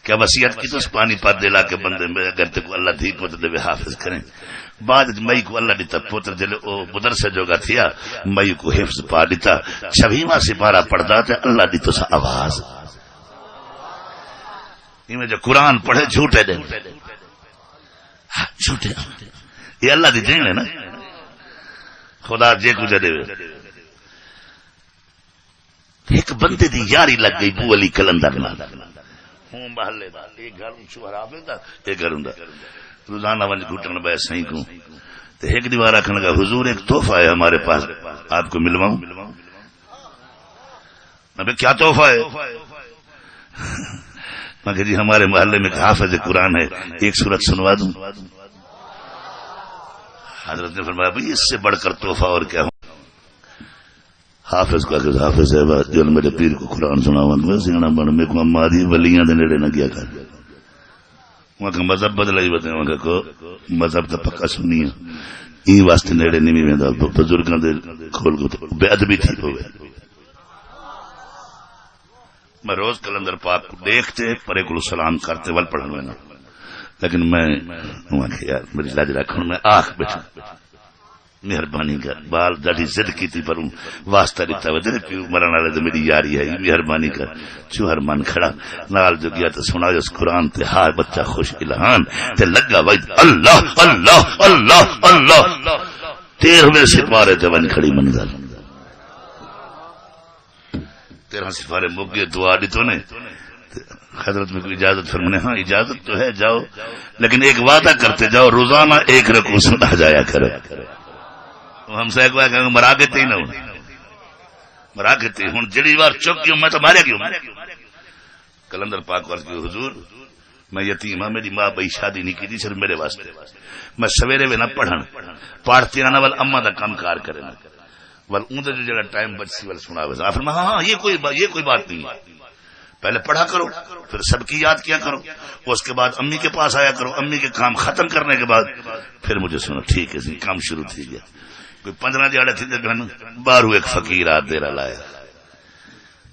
کیا وصیت کی تو اس پانی پر دلا کے بندے میں اگر تے کو اللہ دھی پتر دے حافظ کریں بعد مئی کو اللہ دیتا پوتر جلے او مدرسہ جوگا تھیا مئی کو حفظ پا دیتا 26واں سپارہ پڑھتا تے اللہ دی تو سا آواز میں جو قرآن پڑھے جھوٹے دیں جھوٹے یہ اللہ دی دین ہے نا خدا جے کو دے ایک بندے دی یاری لگ گئی بو علی کلندر نال ہوں محلے دا ایک گھر شوہر آوے دا ایک گھر ہوندا روزانہ ونج گھٹن بے سائیں کو تے ایک دیوار رکھنے کا حضور ایک تحفہ ہے ہمارے پاس آپ کو ملواؤں میں کیا تحفہ ہے مگر جی ہمارے محلے میں حافظ قرآن ہے ایک سورت سنوا دوں حضرت نے فرمایا بھئی اس سے بڑھ کر تحفہ اور کیا ہوں حافظ کا کہ حافظ ہے جو میرے پیر کو قرآن سناواں گا سینا بن میں کو مادی ولیاں دے نیڑے نہ گیا کر وہاں کا مذہب بدلا ہی بتائیں وہاں کو مذہب کا پکا سنی ہے این واسطے نیڑے نہیں ویندا بزرگاں دے کھول کو بے ادبی تھی ہوے میں روز کلندر پاک کو دیکھتے پرے کو سلام کرتے ول پڑھن میں لیکن میں یار میری لاج رکھوں میں آنکھ بیٹھا مہربانی کر بال ڈاڈی ضد کی تھی پر واسطہ دیتا ہوا تیرے پیو مرن والے تو میری یاری ہے مہربانی کر چوہر من کھڑا نال جو گیا تو سنا اس قرآن تے ہار بچہ خوش الہان تے لگا وید اللہ اللہ اللہ اللہ 13ویں سپارے تے ون کھڑی منزل 13 سپارے مگے دعا دی تو نے حضرت میں کوئی اجازت فرمانے ہاں اجازت تو ہے جاؤ لیکن ایک وعدہ کرتے جاؤ روزانہ ایک رکوع سنا جایا کرو ہم سے ایک کہ مرا کے تھی نہ مرا کے تھی ہوں جڑی بار چک کیوں میں تو ماریا کیوں کلندر پاک ورز کی حضور میں یتیم ہاں میری ماں بھائی شادی نہیں کی تھی صرف میرے واسطے میں سویرے میں نہ پڑھن پڑھتی نہ ول اما دا کام کار کرے نا ول اون جو جڑا ٹائم بچی ول سنا وے آخر میں ہاں یہ کوئی بات نہیں ہے پہلے پڑھا کرو پھر سب کی یاد کیا کرو اس کے بعد امی کے پاس آیا کرو امی کے کام ختم کرنے کے بعد پھر مجھے سنو ٹھیک ہے کام شروع تھی گیا کوئی 15 دیہڑے تھے باہر ایک فقیر آ دیرا لایا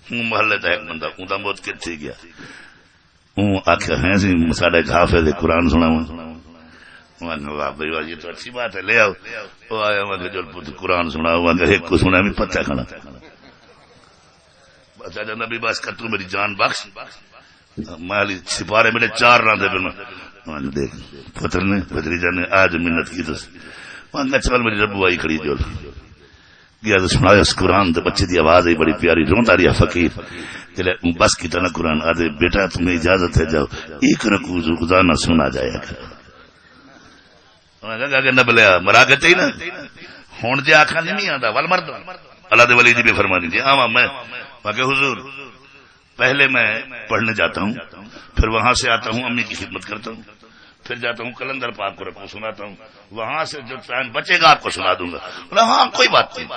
ہوں محلے تا ایک بندہ اوندا موت کے تھی گیا ہوں آخیا ہے سی ساڈے حافظ قرآن سناواں واہ بھائی واہ یہ تو اچھی بات ہے لے آؤ وہ آیا میں جو قرآن سناؤ ایک کو سنا بھی پتہ کھانا چاچا نبی بس کر تو میری جان بخش مالی سپارے میرے 4 رات پھر دیکھ پتر نے بھتریجا نے آج منت کی تو وہاں چل میری ربو آئی کھڑی جو گیا تو سنایا اس قرآن تو بچے دی آواز ہے بڑی پیاری روندا رہا فقیر چلے بس کی طرح قرآن آدھے بیٹا تمہیں اجازت ہے جاؤ ایک رکوع روزانہ سنا جایا کر نہ بلیا مرا کے نا ہوں جی آخا نہیں آتا ول مرد اللہ دے ولی جی بھی فرما دیجیے آواں میں کہ حضور پہلے میں پڑھنے جاتا ہوں پھر وہاں سے آتا ہوں امی کی خدمت کرتا ہوں پھر جاتا ہوں کلندر پاک کو رکھوں سناتا ہوں وہاں سے جو ٹائم بچے گا آپ کو سنا دوں گا ہاں کوئی بات نہیں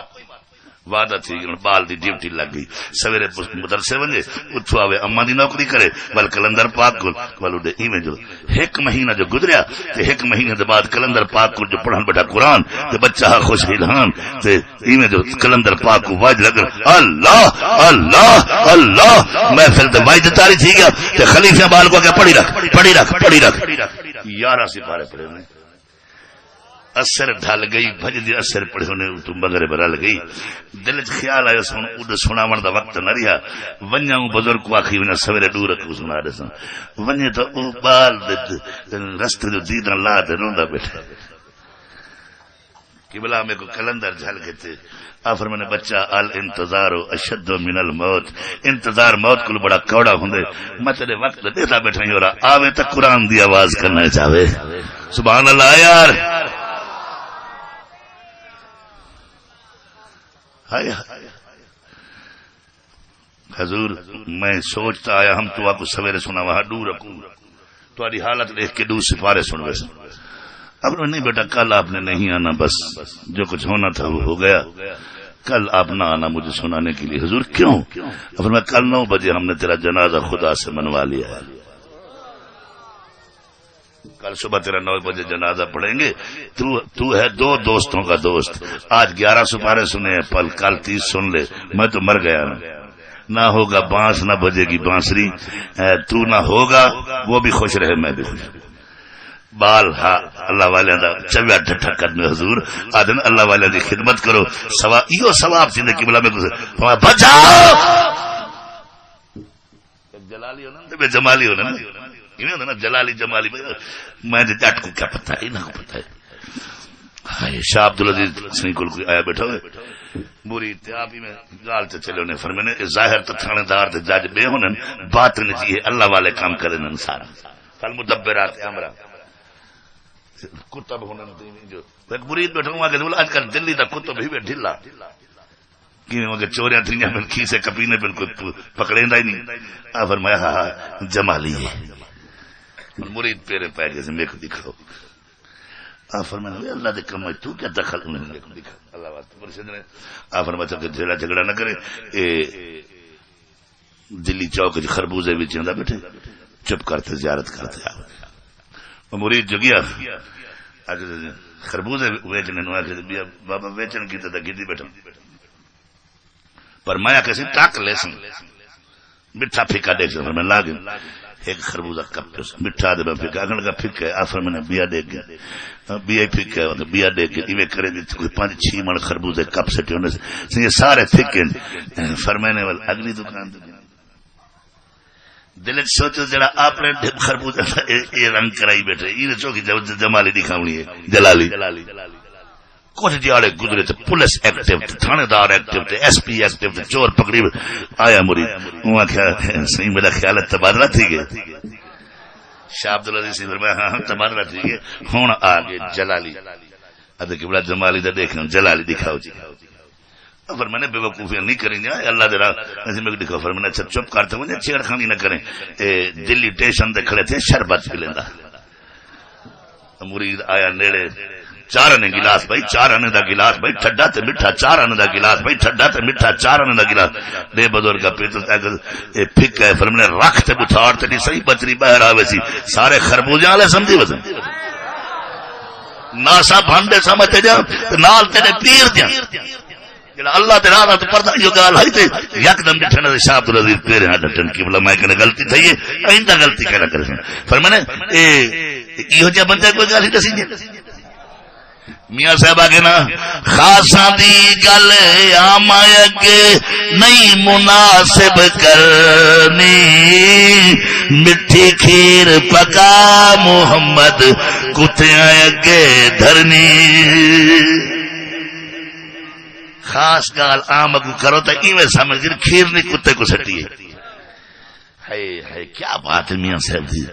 وعدہ تھی بال دی ڈیوٹی لگ گئی سویرے مدرسے ونجے اٹھو آوے اما دی نوکری کرے ول کلندر پاک کو ولو دے ایویں جو 1 مہینہ جو گزریا تے 1 مہینے دے بعد کلندر پاک کو جو پڑھن بیٹھا قرآن تے بچہ خوش الہان تے ایویں جو کلندر پاک کو واج لگ اللہ اللہ اللہ محفل تے واج تاری تھی گیا تے خلیفہ بال کو کہ پڑھی رکھ 11 سپارے پڑھے نے اثر ڈھل گئی بھج دی اثر پڑھے ہونے تو مغرب رل گئی دل چ خیال آیا سن اود سناون دا وقت نہ رہیا ونجاں بزرگ کو آکھی ونا سویرے دور کو سنا دے سن ونجے تو او بال رستے جو دیدن لا دے روندا بیٹھا قبلہ میں کو کلندر جھل کے تے آفر میں نے بچہ الانتظار اشد من الموت انتظار موت کو بڑا کوڑا ہوندے میں تیرے وقت دیتا بیٹھا ہی ہو رہا آوے تک قرآن دی آواز کرنا چاہے سبحان اللہ یار حضور میں سوچتا آیا ہم تو آپ کو سویرے سنا وہاں دور رکھوں تمہاری حالت دیکھ کے 2 سپارے سن ویسے اب نہیں بیٹا کل آپ نے نہیں آنا بس جو کچھ ہونا تھا وہ ہو گیا کل آپ نہ آنا مجھے سنانے کے لیے حضور کیوں اب میں کل 9 بجے ہم نے تیرا جنازہ خدا سے منوا لیا ہے کل صبح تیرا 9 بجے جنازہ پڑھیں گے تو ہے 2 دوستوں کا دوست آج 11 سپارے سنے ہیں پل کل 30 سن لے میں تو مر گیا نا نہ ہوگا بانس نہ بجے گی بانسری، تو نہ ہوگا وہ بھی خوش رہے میں بھی خوش۔ بال ہاں اللہ والے دا چویا ڈٹھا کرنے حضور آدن اللہ والے دی خدمت کرو سوا ایو ثواب تھی کہ بلا میں بچاؤ جلالی ہونا نا جمالی ہونا نا جلالی جمالی میں جٹ کو کیا پتہ ہے نہ پتہ ہے۔ شاہ عبدالعزیز سنی کل کوئی آیا بیٹھا ہوئے بری آپ ہی میں گال تے چلے انہیں فرمانے ظاہر تو تھانے دار تے جج بے ہونن باطن چاہیے اللہ والے کام کریں انسان فالمدبرات امرا کتب ہونا جو ایک مرید بیٹھا ہوں آگے آج کل دلی دا کتب ہی ڈھلا کہ چوریاں تھیاں پھر کھیسے کپینے بالکل پکڑیندا ہی نہیں آ فرمایا ہاں جمالی ہے مرید پیرے پہ گئے میرے کو دکھاؤ آ فرمایا اللہ دے کم تو کیا دخل انہیں میرے کو دکھا اللہ بات مرشد نے آ فرمایا چل کے جھگڑا نہ کرے دلی چوک خربوزے بھی چیندا بیٹھے چپ کرتے زیارت کرتے آ مرید جو گیا خربوزے ویچنے نو آخر بابا ویچن کی تو گیدی بیٹھا پر میں کسی ٹاک لے سن میٹھا پھیکا دیکھ سن میں لا گیا ایک خربوزہ کپ میٹھا دے میں پھیکا اگن کا پھیکا آفر میں نے بیا دیکھ گیا بیا پھیکا بیا دیکھ گیا ایویں کرے دی 5-6 من خربوزے کپ سٹے ہونے سے یہ سارے پھیکے فرمانے والا اگلی دکان دے دل سوچو جڑا اپنے خربوزہ یہ رنگ کرائی بیٹھے یہ چوکی جمالی دکھاونی ہے جلالی کچھ دیاڑے گزرے تھے پولیس ایکٹیو تھے تھانے دار ایکٹیو تھے ایس پی ایکٹیو تھے چور پکڑی آیا مرید وہاں صحیح میرا خیال ہے تبادلہ تھی گئے شاہ عبدالعزیز سی فرمایا ہاں تبادلہ تھی گئے ہون آگے جلالی ادھے کہ بڑا جمالی دا دیکھنا جلالی دکھاؤ جی پر میں نے بے وقوفیاں نہیں کریں گے اللہ دے راہ ایسے میں دکھا پر میں نے اچھا چپ کرتے مجھے چھیڑ خانی نہ کریں دلی ٹیشن دے کھڑے تھے شربت پی لیندا مرید آیا نیڑے چار آنے گلاس بھائی چار آنے دا گلاس بھائی ٹھڈا تے میٹھا چار آنے دا گلاس بھائی ٹھڈا تے میٹھا چار آنے دا گلاس دے بزرگ کا پیتل پھک ہے پھر میں نے رکھ تے بچھاڑ تے نہیں صحیح بچری باہر آوے سی سارے خربوزے والے سمجھی وزن ناسا بھانڈے سمجھتے جا نال تیرے پیر جا اللہ تے راہ تے پردہ جو گال ہے تے یکدم ڈٹھنا تے شاہ عبدالعزیز پیرے ہاں ڈٹن کی بلا میں کہنے غلطی تھی ہے آئندہ غلطی کہنا کرے پر میں نے یہ جا بندہ کوئی گالی دسی جائے میاں صاحب آگے نا خاصاں دی گل آما اگے نہیں مناسب کرنی مٹھی کھیر پکا محمد کتیاں اگے دھرنی خاص گال آم اگو کرو تو ایویں سمجھ کر کھیر نہیں کتے کو سٹی ہے کیا بات ہے میاں صاحب دی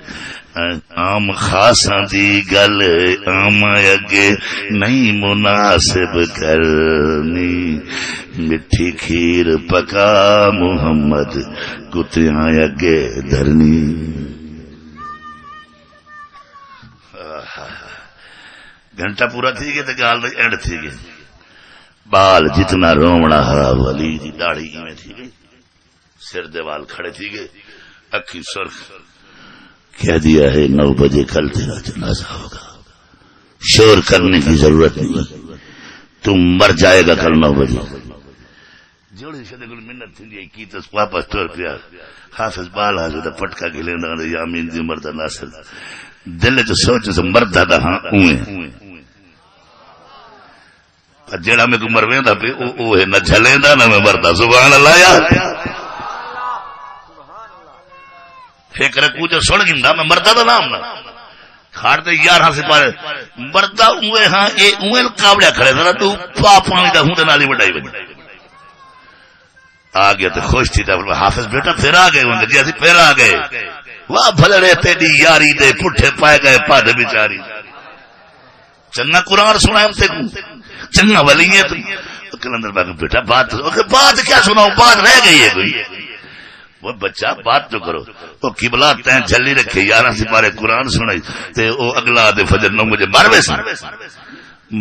آم خاصاں دی گل آم اگے نہیں مناسب کرنی مٹھی کھیر پکا محمد کتیاں اگے دھرنی گھنٹہ پورا تھی گئے تو گال اینڈ تھی گئے بال جتنا رومنا ہرا ولی دی داڑھی میں تھی گئی سر دے وال کھڑے تھی گئے اکھی سرخ کہہ دیا ہے 9 بجے کل تیرا جنازہ ہوگا شور کرنے کی ضرورت نہیں تم مر جائے گا کل 9 بجے جوڑی شدہ گل منت تھی گئی کی تس واپس ٹور پیا حافظ بال حاضر پٹکا گلے نہ یامین دی مردہ ناصر دل جو سوچ سے مردہ دا ہاں اوئے جیڑا میں کو مرویندا پہ او ہے نہ جھلیندا نہ میں مردا سبحان اللہ یار فکر کو جو سن گندا میں مردا دا نام نہ کھاڑ تے 11 سپارے مردا اوے ہاں اے اوے کاوڑا کھڑے ذرا تو پانی دا ہونڈ نالی وڈائی وج آ گیا تے خوش تھی تے حافظ بیٹا پھر آ گئے ہوں جی اسی پھر آ گئے واہ بھلڑے تیری یاری دے پٹھے پائے گئے پد بیچاری چنگا قرآن سنائے تے چنگا ولی ہے تم کلندر باغ بیٹا بات کیا سناؤ بات رہ گئی ہے کوئی وہ بچہ بات تو کرو وہ قبلہ تین جھلی رکھے 11 سپارے قرآن سنائی تے او اگلا دے فجر نو مجھے مروے سن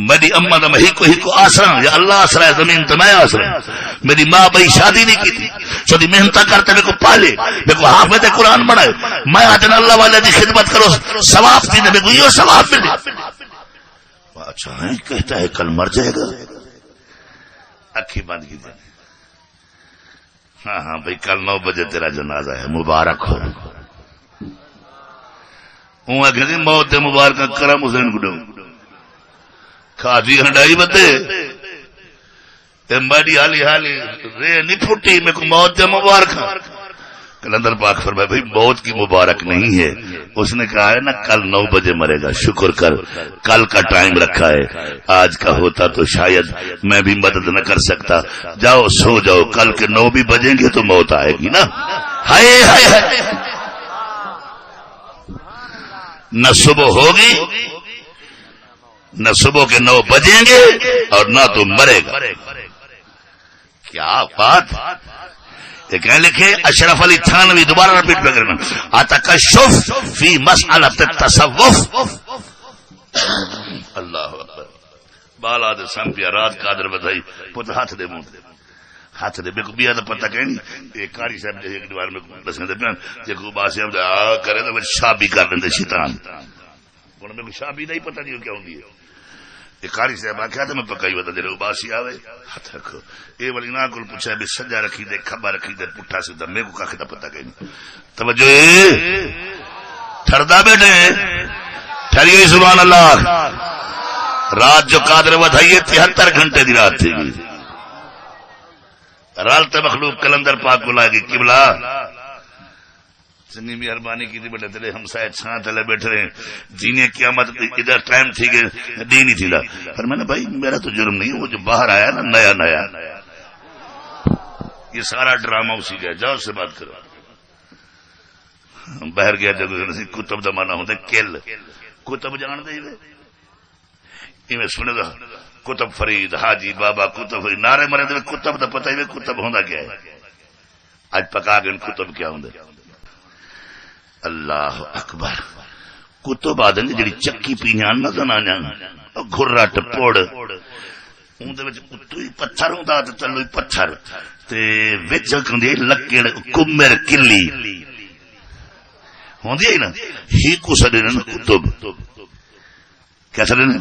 میری اما دا میں ہی کو آسرا یا اللہ آسرا ہے زمین تو میں آسرا میری ماں بھائی شادی نہیں کی تھی چھوٹی محنت کرتے میرے کو پالے میرے کو حافظ قرآن بنائے میں آدن اللہ والے دی خدمت کرو ثواب تھی میرے کو یہ ثواب ملے اچھا ہے کہتا ہے کل مر جائے گا اکھی بند کی دیں ہاں ہاں بھائی کل 9 بجے تیرا جنازہ ہے مبارک ہو. وہ آخر موت دے مبارک کرم حسین گڈو کھاجی ہنڈائی بدے میری حالی حالی رے نہیں پھٹی میرے کو موت دے مبارک. کلندر پاک فرمائے بھائی موت کی مبارک نہیں ہے. اس نے کہا ہے نا کل 9 بجے مرے گا. شکر کر کل کا ٹائم رکھا ہے. آج کا ہوتا تو شاید میں بھی مدد نہ کر سکتا. جاؤ سو جاؤ. کل کے 9 بھی بجیں گے تو موت آئے گی نا. ہائے ہائے ہائے. نہ صبح ہوگی نہ صبح کے 9 بجیں گے اور نہ تو مرے گا. کیا بات. کہنے لکھے اشرف علی تھانوی دوبارہ رپیٹ پہ کرنا اتکشف فی مسئلۃ التصوف. اللہ اکبر. بالا دے سمپیا رات قادر بدھائی پت ہاتھ دے منہ ہاتھ دے بے کو بیا تو پتہ کہیں نہیں. ایک قاری صاحب نے ایک دیوار میں دسنے دے پیان جے کو باسی ہم کرے تو شابی کر دیں شیطان. انہوں نے شابی نہیں پتہ نہیں کیا ہوندی ہے. ایک قاری صاحب آخیا تو میں پکائی بتا دے اباسی آوے ہاتھ رکھو. یہ والی نا کو پوچھا بھی سجا رکھی دے کھبا رکھی دے پٹھا سیدھا میرے کو کھ پتہ کہیں نہیں. توجہ ٹھردا بیٹھے ٹھہریے سبحان اللہ. رات جو قادر ودھائیے 73 گھنٹے دی رات تھی گی. رالتے مخلوق کلندر پاک کو لائے گی قبلہ جنی مہربانی کی تھی بیٹے تیرے ہمسائے چھان تلے بیٹھ رہے ہیں جینے قیامت ادھر ٹائم تھی کہ دین ہی تھی لا. پر میں نے بھائی میرا تو جرم نہیں. وہ جو باہر آیا نا نیا نیا یہ سارا ڈرامہ اسی کا. جاؤ سے بات کرو. باہر گیا جب کتب دمانا ہوتا کل کتب جان دے میں سنے دا کتب فرید حاجی بابا کتب فرید نعرے مرے دے کتب دا پتہ ہی کتب ہوندا کیا ہے. اج پکا گئے کتب کیا ہوندے. اللہ اکبر. کتب آدھے جڑی چکی پیان نہ زنانیاں گھرا ٹپوڑ اون دے وچ اتوئی پتھر ہوندا تے تلوئی پتھر تے وچ کندے لکڑ کمر کلی ہوندی ہے نا ہی کو سڈے نا کتب. کیا سڈے نا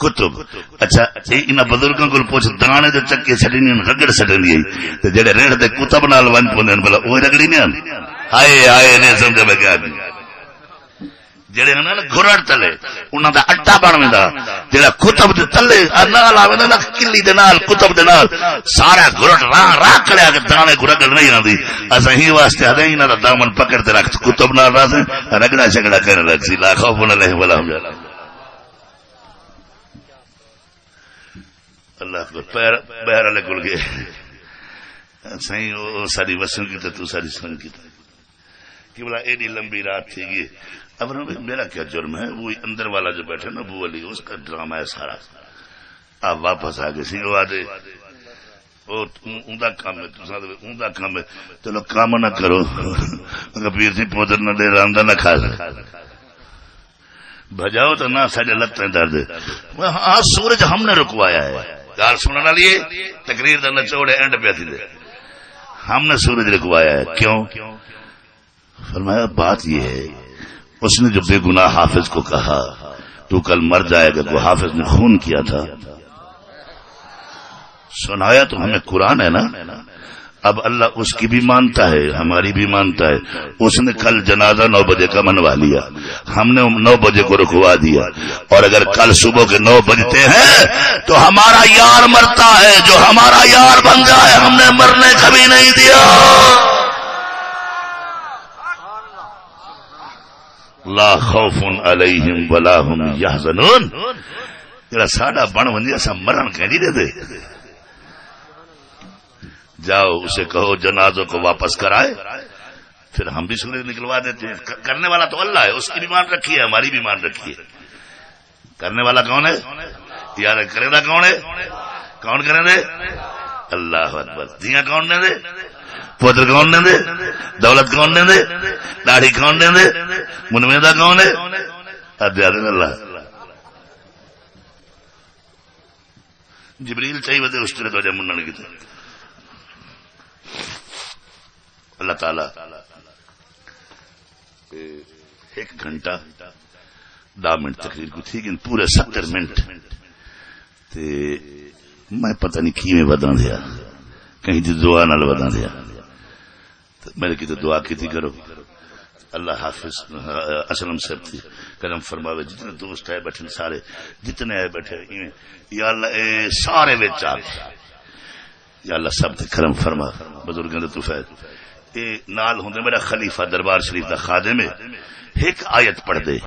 کتب. اچھا انہاں بزرگاں کول پوچھ دانے دے چکے سڈنی رگڑ سڈنی تے جڑے ریڑ دے کتب نال ون پوندے بلا اوہ رگڑی نہیں آندی. ہائے ہائے نہیں سمجھ میں کیا جڑے نا گھرڑ تلے انہاں دا اٹا بندا جڑا کتب دے تلے نال آوے نا کلی دے نال کتب دے نال سارا گھرڑ راہ راہ کڑیا کہ دانے کو رگڑ نہیں آندی. اساں ہی واسطے ہدے انہاں دا دامن پکڑ تے رکھ کتب نال راہ رگڑا جھگڑا کرن لگ سی. لا خوف علیہ ولا هم يحزنون. اللہ کو پیر بہر والے کول گئے سائیں وہ ساری وسن کی تو ساری سن کی کہ بولا ایڈی لمبی رات تھی گی. اب میرا کیا جرم ہے. وہ اندر والا جو بیٹھے نا ابو علی اس کا ڈرامہ ہے سارا. آپ واپس آ گئے سی وہ آدھے اوندا کام ہے اوندا کام ہے چلو کام نہ کرو پیر سی پودر نہ دے رامدہ نہ کھا بجاؤ تو نہ سارے لگتے درد. ہاں سورج ہم نے رکوایا ہے. گال سننے والی تقریر دا نچوڑے اینڈ پہ تھی دے ہم نے سورج رکوایا ہے. کیوں؟ فرمایا بات یہ ہے اس نے جو بے گناہ حافظ کو کہا تو کل مر جائے گا. وہ حافظ نے خون کیا تھا سنایا تو ہمیں قرآن ہے نا. اب اللہ اس کی بھی مانتا ہے ہماری بھی مانتا ہے. اس نے کل جنازہ 9 بجے کا منوا لیا. ہم نے 9 بجے کو رکوا دیا. اور اگر کل صبح کے 9 بجتے ہیں تو ہمارا یار مرتا ہے. جو ہمارا یار بن جائے ہم نے مرنے کبھی نہیں دیا. لا خوف علیہم ولا هم يحزنون. جڑا ساڈا بن ونجے اسا مرن کہیں دے دے. جاؤ اسے کہو جنازوں کو واپس کرائے پھر ہم بھی سورج نکلوا دیتے ہیں. کرنے والا تو اللہ ہے. اس کی بھی مان رکھی ہے ہماری بھی مان رکھی ہے. کرنے والا کون ہے یار؟ کرے گا کون ہے؟ کون کرے دے؟ اللہ اکبر. دیا کون دے دے؟ پوتر کون دے دے؟ دولت کون دے دے؟ داڑھی کون دے دے؟ منویدہ کون ہے؟ اللہ. جبریل چاہیے بدے اس طرح تو جب منن کی اللہ تعالی 1 گھنٹہ 10 منٹ تقریر کو تھی پورے 70 منٹ تے میں پتہ نہیں کی میں بدن دیا کہیں دی دعا نال ودا دیا میرے کی تو دعا کی کرو اللہ حافظ اسلم صاحب تھی کرم فرماوے جتنے دوست آئے بیٹھے سارے جتنے آئے بیٹھے یا اللہ اے سارے وچ آ یا اللہ سب تے کرم فرما بزرگاں دے تو فیض اے نال ہوندے میرا خلیفہ دربار شریف دا خادم ہے ایک آیت پڑھ دے